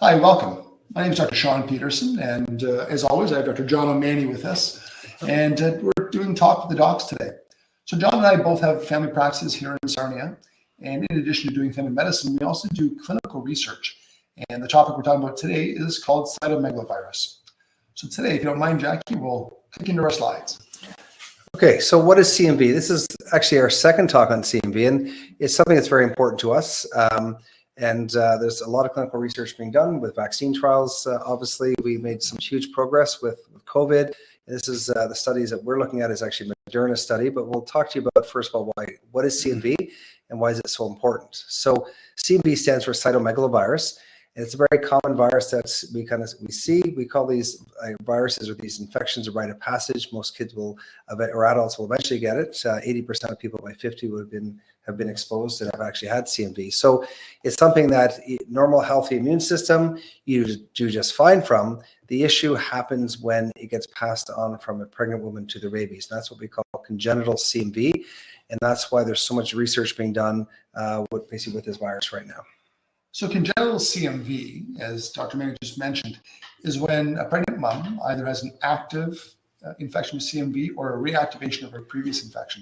Hi, welcome. My name is Dr. Sean Peterson, and as always, I have Dr. John O'Mahony with us, and we're doing Talk with the Docs today. So John and I both have family practices here in Sarnia, and in addition to doing family medicine, we also do clinical research. And the topic we're talking about today is called cytomegalovirus. So today, if you don't mind, Jackie, we'll click into our slides. Okay, so what is CMV? This is actually our second talk on CMV, and it's something that's very important to us. There's a lot of clinical research being done with vaccine trials. Obviously, we made some huge progress with COVID. This is the studies that we're looking at is actually Moderna's study, but we'll talk to you about, first of all, what is CMV and why is it so important? So CMV stands for cytomegalovirus. And it's a very common virus that we see. We call these viruses or these infections a rite of passage. Most kids will, or adults will eventually get it. 80% of people by 50 have been exposed and have actually had CMV. So it's something that normal, healthy immune system you do just fine from. The issue happens when it gets passed on from a pregnant woman to the babies. And that's what we call congenital CMV. And that's why there's so much research being done with this virus right now. So congenital CMV, as Dr. Manning just mentioned, is when a pregnant mom either has an active infection with CMV or a reactivation of her previous infection.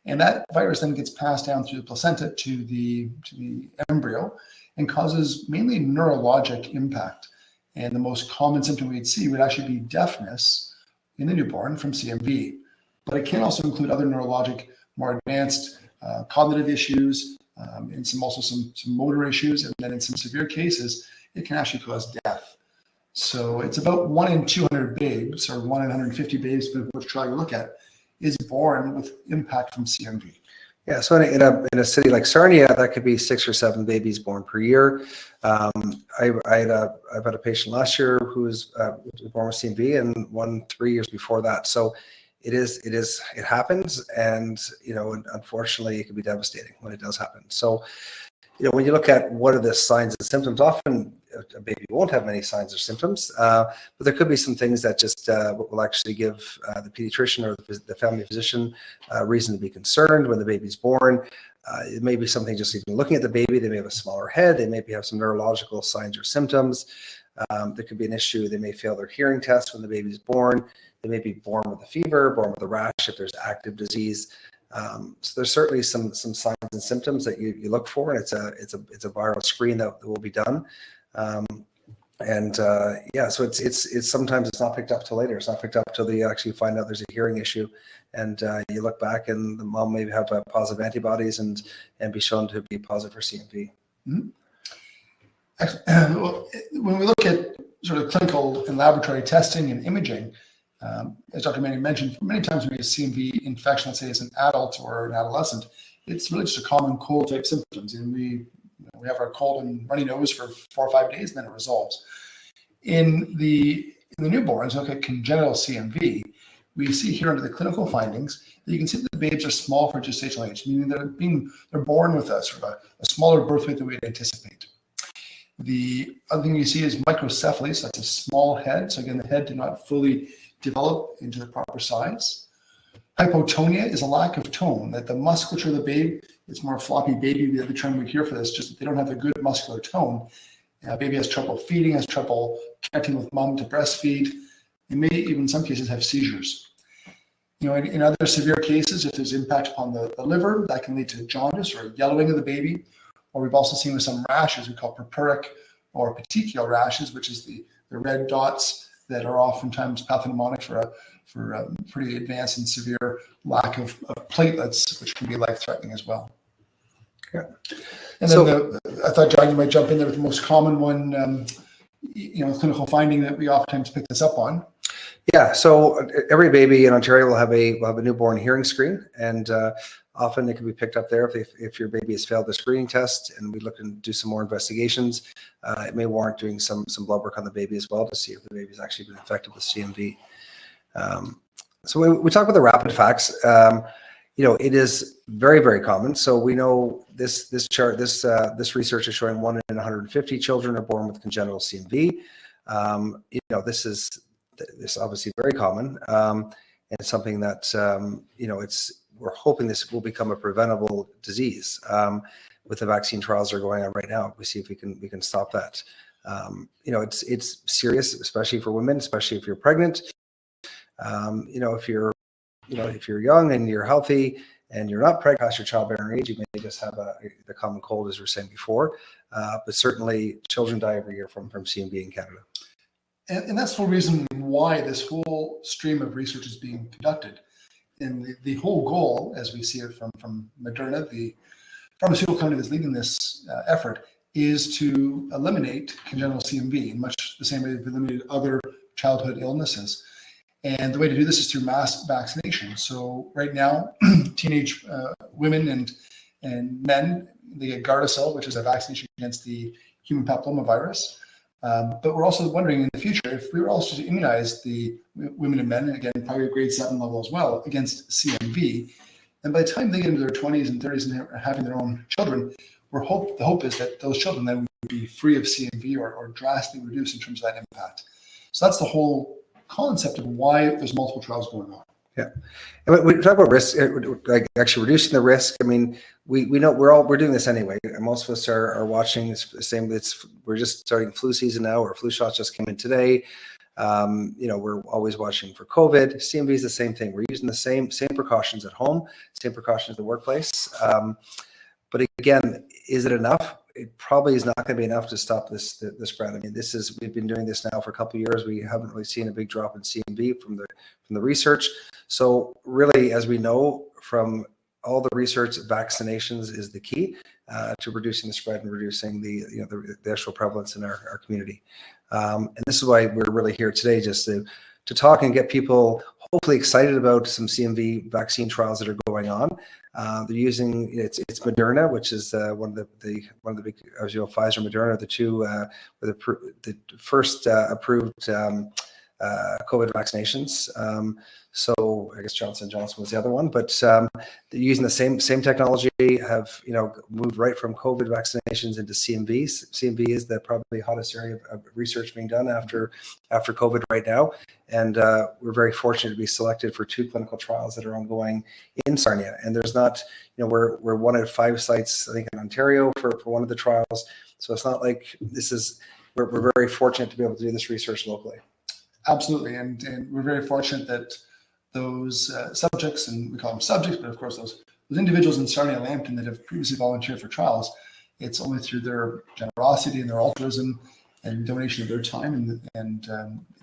And that virus then gets passed down through the placenta to the embryo and causes mainly neurologic impact. And the most common symptom we'd see would actually be deafness in the newborn from CMV. But it can also include other neurologic, more advanced cognitive issues, and some motor issues, and then in some severe cases, it can actually cause death. So it's about 1 in 200 babes, or 1 in 150 babes, depending on which trial you look at, is born with impact from CMV. Yeah, so in a city like Sarnia, that could be 6 or 7 babies born per year. I've had a patient last year who was born with CMV, and one 3 years before that. So it happens, and unfortunately it can be devastating when it does happen. So when you look at what are the signs and symptoms, often a baby won't have many signs or symptoms, but there could be some things that just will actually give the pediatrician or the family physician reason to be concerned when the baby's born. It may be something just even looking at the baby. They may have a smaller head. They maybe have some neurological signs or symptoms. There could be an issue. They may fail their hearing test when the baby's born. They may be born with a fever, born with a rash if there's active disease. So there's certainly some signs and symptoms that you look for, and it's a viral screen that will be done. So it's sometimes it's not picked up till later. It's not picked up till they actually find out there's a hearing issue, and you look back and the mom may have positive antibodies and be shown to be positive for CMV. Mm-hmm. When we look at sort of clinical and laboratory testing and imaging, as Dr. Manning mentioned, many times when we get CMV infection, let's say as an adult or an adolescent, it's really just a common cold type symptoms, and we have our cold and runny nose for 4 or 5 days, and then it resolves. In the newborns, look at congenital CMV, we see here under the clinical findings that you can see that the babes are small for gestational age, meaning they're born with a sort of a smaller birth weight than we'd anticipate. The other thing you see is microcephaly, so that's a small head. So again, the head did not fully develop into the proper size. Hypotonia is a lack of tone, that the musculature of the baby, it's more floppy baby, the other term we hear for this, just that they don't have a good muscular tone. Baby has trouble feeding, has trouble connecting with mom to breastfeed. They may even in some cases have seizures. In other severe cases, if there's impact upon the liver, that can lead to jaundice or yellowing of the baby. Or we've also seen with some rashes we call purpuric or petechial rashes, which is the red dots that are oftentimes pathognomonic for a pretty advanced and severe lack of platelets, which can be life-threatening as well. Yeah. And then I thought, John, you might jump in there with the most common one, clinical finding that we oftentimes pick this up on. Yeah, so every baby in Ontario will have a newborn hearing screen, and often it can be picked up there if your baby has failed the screening test, and we look and do some more investigations. It may warrant doing some blood work on the baby as well to see if the baby's actually been infected with CMV. So when we talk about the rapid facts, it is very, very common. So we know this research is showing 1 in 150 children are born with congenital CMV. This is obviously very common, and it's something that we're hoping this will become a preventable disease. With the vaccine trials that are going on right now, we see if we can stop that. It's serious, especially for women, especially if you're pregnant. If you're young and you're healthy and you're not pregnant past your childbearing age, you may just have the common cold, as we were saying before. But certainly, children die every year from CMV in Canada. And that's the reason why this whole stream of research is being conducted. And the whole goal, as we see it from Moderna, the pharmaceutical company that's leading this effort, is to eliminate congenital CMV in much the same way they've eliminated other childhood illnesses. And the way to do this is through mass vaccination. So right now, teenage women and men, they get Gardasil, which is a vaccination against the human papillomavirus. But we're also wondering in the future, if we were also to immunize the women and men, again, probably grade 7 level as well, against CMV, and by the time they get into their 20s and 30s and are having their own children, the hope is that those children then would be free of CMV or drastically reduced in terms of that impact. So that's the whole concept of why there's multiple trials going on. Yeah, and when we talk about risk, like actually reducing the risk. I mean, we know we're doing this anyway. Most of us are watching this same. We're just starting flu season now, or flu shots just came in today. We're always watching for COVID. CMV is the same thing. We're using the same precautions at home, same precautions at the workplace. But again, is it enough? It probably is not going to be enough to stop the spread. I mean, we've been doing this now for a couple of years. We haven't really seen a big drop in CMV from the research. So really, as we know from all the research, vaccinations is the key to reducing the spread and reducing the actual prevalence in our community. And this is why we're really here today, just to talk and get people hopefully excited about some CMV vaccine trials that are going on. They're using it's Moderna, which is one of the big, as you know, Pfizer, Moderna, the two the first approved COVID vaccinations. So I guess Johnson & Johnson was the other one, but they're using the same technology, have moved right from COVID vaccinations into CMV. CMV is probably the hottest area of research being done after COVID right now. And we're very fortunate to be selected for 2 clinical trials that are ongoing in Sarnia. And there's not, we're one of 5 sites, I think, in Ontario for one of the trials. So it's not like we're very fortunate to be able to do this research locally. Absolutely. And we're very fortunate that those subjects, and we call them subjects, but of course those individuals in Sarnia Lambton that have previously volunteered for trials, it's only through their generosity and their altruism and donation of their time and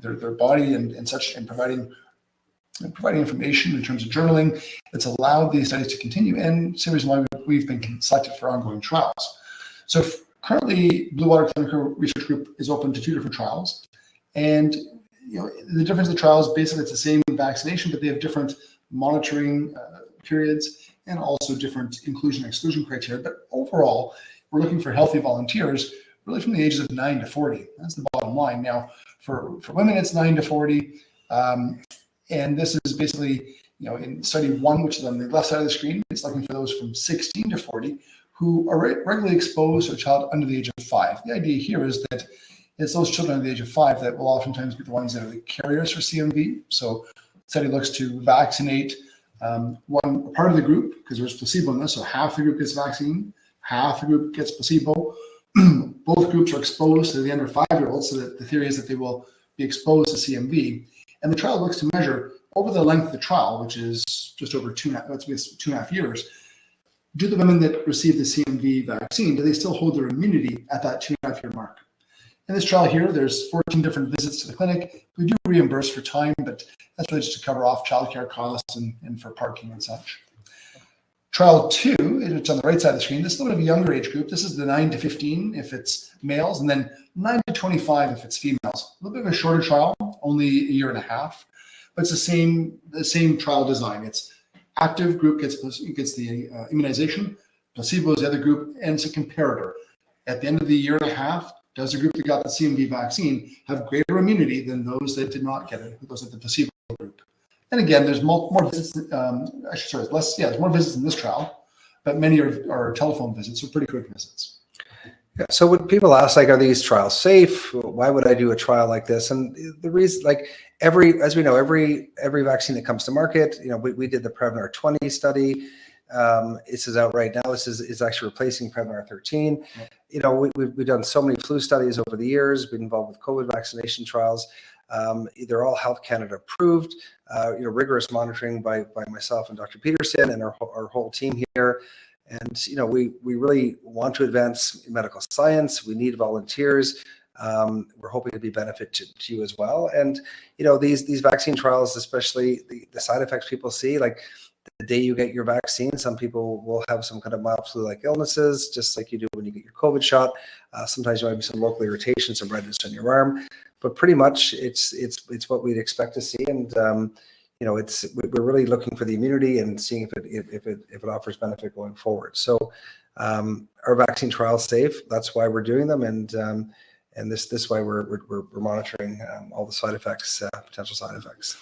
their body and such, and providing information in terms of journaling, that's allowed these studies to continue, and it's the reason why we've been selected for ongoing trials. So currently, Blue Water Clinical Research Group is open to 2 different trials, and the difference in the trials, basically it's the same vaccination, but they have different monitoring periods and also different inclusion and exclusion criteria. But overall, we're looking for healthy volunteers, really from the ages of 9 to 40. That's the bottom line. Now, for women, it's 9 to 40. And this is basically, in study 1, which is on the left side of the screen, it's looking for those from 16 to 40 who are regularly exposed to a child under the age of 5. The idea here is that it's those children under the age of 5 that will oftentimes be the ones that are the carriers for CMV. So the study looks to vaccinate one part of the group, because there's placebo in this. So half the group gets vaccine, half the group gets placebo. Both groups are exposed to the under 5-year-olds, so that the theory is that they will be exposed to CMV. And the trial looks to measure over the length of the trial, which is just over 2.5 years. Do the women that receive the CMV vaccine, do they still hold their immunity at that 2.5-year mark? In this trial here, there's 14 different visits to the clinic. We do reimburse for time, but that's really just to cover off childcare costs and for parking and such. Trial 2, it's on the right side of the screen. This is a little bit of a younger age group. This is the 9 to 15 if it's males, and then 9 to 25 if it's females. A little bit of a shorter trial, only 1.5 years, but it's the same trial design. It's active group gets the immunization, placebo is the other group, and it's a comparator. At the end of the 1.5 years, does the group that got the CMV vaccine have greater immunity than those that did not get it, those at the placebo group? And again, there's more visits. There's more visits in this trial, but many are telephone visits, so pretty quick visits. Yeah. So when people ask, are these trials safe? Why would I do a trial like this? And the reason, every vaccine that comes to market, we did the Prevnar 20 study. This is out right now. This is actually replacing Prevnar 13. You know, we've done so many flu studies over the years, been involved with COVID vaccination trials. They're all Health Canada approved, you know, rigorous monitoring by myself and Dr. Peterson and our whole team here. And, you know, we really want to advance medical science. We need volunteers. We're hoping to be benefit to you as well. And, you know, these vaccine trials, especially the side effects people see, like the day you get your vaccine, some people will have some kind of mild flu-like illnesses, just like you do when you get your COVID shot. Sometimes you might have some local irritation, some redness on your arm, but pretty much it's what we'd expect to see. And, you know, we're really looking for the immunity and seeing if it offers benefit going forward. So our vaccine trials safe. That's why we're doing them, and this way we're monitoring all the side effects, potential side effects.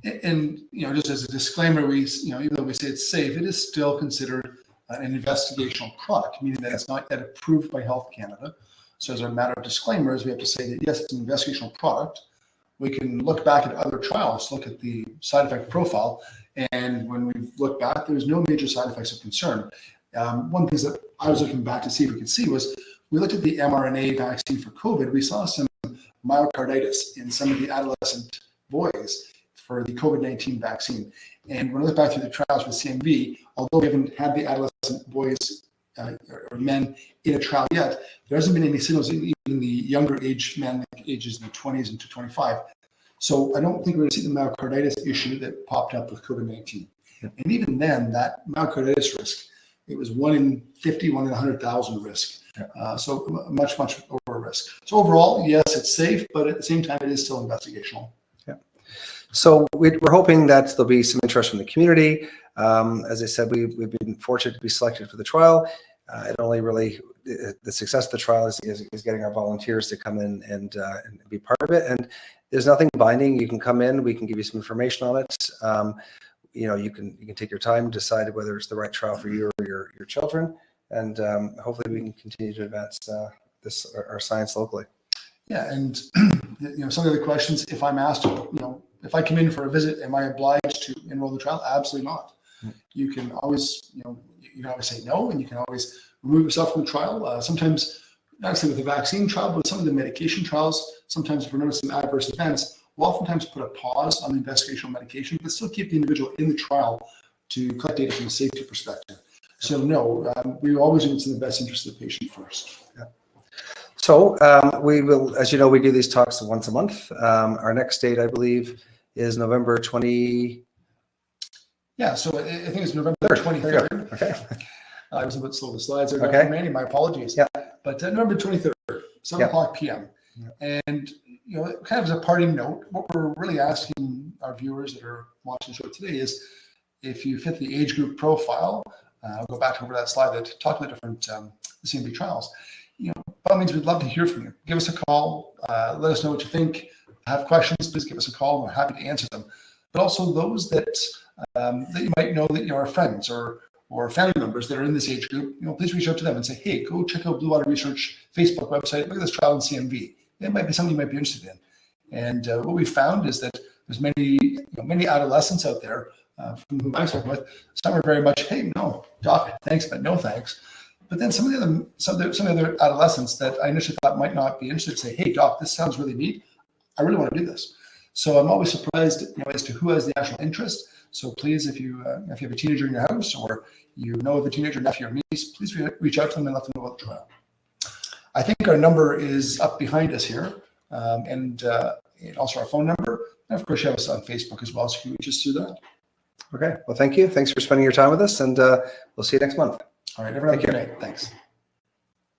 And you know, just as a disclaimer, even though we say it's safe, it is still considered an investigational product, meaning that it's not yet approved by Health Canada. So as a matter of disclaimers, we have to say that yes, it's an investigational product. We can look back at other trials, look at the side effect profile, and when we look back, there's no major side effects of concern. One thing that I was looking back to see if we could see was we looked at the mRNA vaccine for COVID. We saw some myocarditis in some of the adolescent boys for the COVID-19 vaccine. And when I look back through the trials with CMV, although we haven't had the adolescent boys or men in a trial yet, there hasn't been any signals in even the younger age men, like ages in the 20s and to 25. So I don't think we're going to see the myocarditis issue that popped up with COVID-19. Yeah. And even then, that myocarditis risk, it was 1 in 50, 1 in 100,000 risk. Yeah. So much over risk. So overall, yes, it's safe, but at the same time, it is still investigational. Yeah. So we're hoping that there'll be some interest from the community. As I said, we've been fortunate to be selected for the trial. It only really, the success of the trial is getting our volunteers to come in and be part of it. And there's nothing binding. You can come in, we can give you some information on it. You know, you can take your time, decide whether it's the right trial for you or your children, and hopefully we can continue to advance our science locally. Yeah, and you know, some of the questions, if I'm asked, you know, if I come in for a visit, am I obliged to enroll in the trial? Absolutely not. You can always, you know, you can always say no, and you can always remove yourself from the trial. Sometimes, not necessarily with the vaccine trial, but with some of the medication trials, sometimes if we're noticing adverse events, we'll oftentimes put a pause on the investigational medication, but still keep the individual in the trial to collect data from a safety perspective. So no, we always do what's in the best interest of the patient first. Yeah. So we will, as you know, we do these talks once a month. Our next date, I believe, is November 20. Yeah, so I think it's November 23rd. Okay. I was a bit slow with the slides there, okay. Manny, my apologies. Yeah. But November 23rd, 7 o'clock p.m. Yeah. And you know, kind of as a parting note, what we're really asking our viewers that are watching the show today is, if you fit the age group profile, I'll go back over that slide that talked about different CMV trials. You know, by all means, we'd love to hear from you. Give us a call. Let us know what you think. Have questions, please give us a call. We're happy to answer them. But also those that that you might know that you are friends or family members that are in this age group, you know, please reach out to them and say, hey, go check out Blue Water Research Facebook website. Look at this trial in CMV. It might be something you might be interested in. And what we found is that there's many adolescents out there from whom I spoke with. Some are very much, hey, no, doc, thanks, but no thanks. But then some of the other adolescents that I initially thought might not be interested say, hey, doc, this sounds really neat. I really want to do this. So I'm always surprised, you know, as to who has the actual interest. So please, if you have a teenager in your house, or you know of a teenager, nephew or niece, please reach out to them and let them know about the trial. I think our number is up behind us here, and also our phone number. And of course, you have us on Facebook as well, so you can reach us through that. Okay. Well, thank you. Thanks for spending your time with us, and we'll see you next month. All right. Everyone have a good night. Thanks.